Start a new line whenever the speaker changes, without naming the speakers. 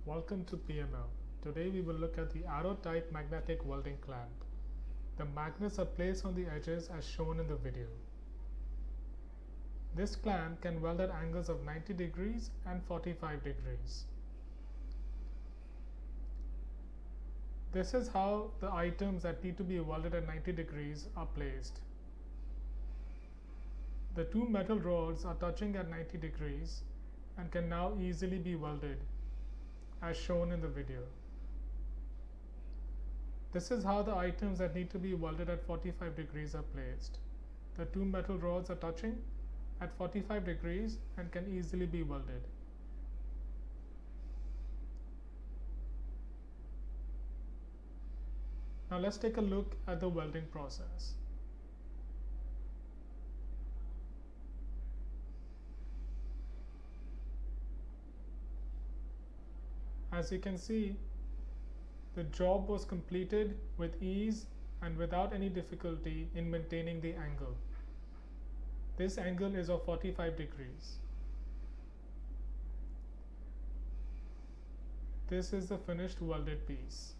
Welcome to PML. Today we will look at the arrow-type magnetic welding clamp. The magnets are placed on the edges as shown in the video. This clamp can weld at angles of 90 degrees and 45 degrees. This is how the items that need to be welded at 90 degrees are placed. The two metal rods are touching at 90 degrees and can now easily be welded, as shown in the video. This is how the items that need to be welded at 45 degrees are placed. The two metal rods are touching at 45 degrees and can easily be welded. Now let's take a look at the welding process. As you can see, the job was completed with ease and without any difficulty in maintaining the angle. This angle is of 45 degrees. This is the finished welded piece.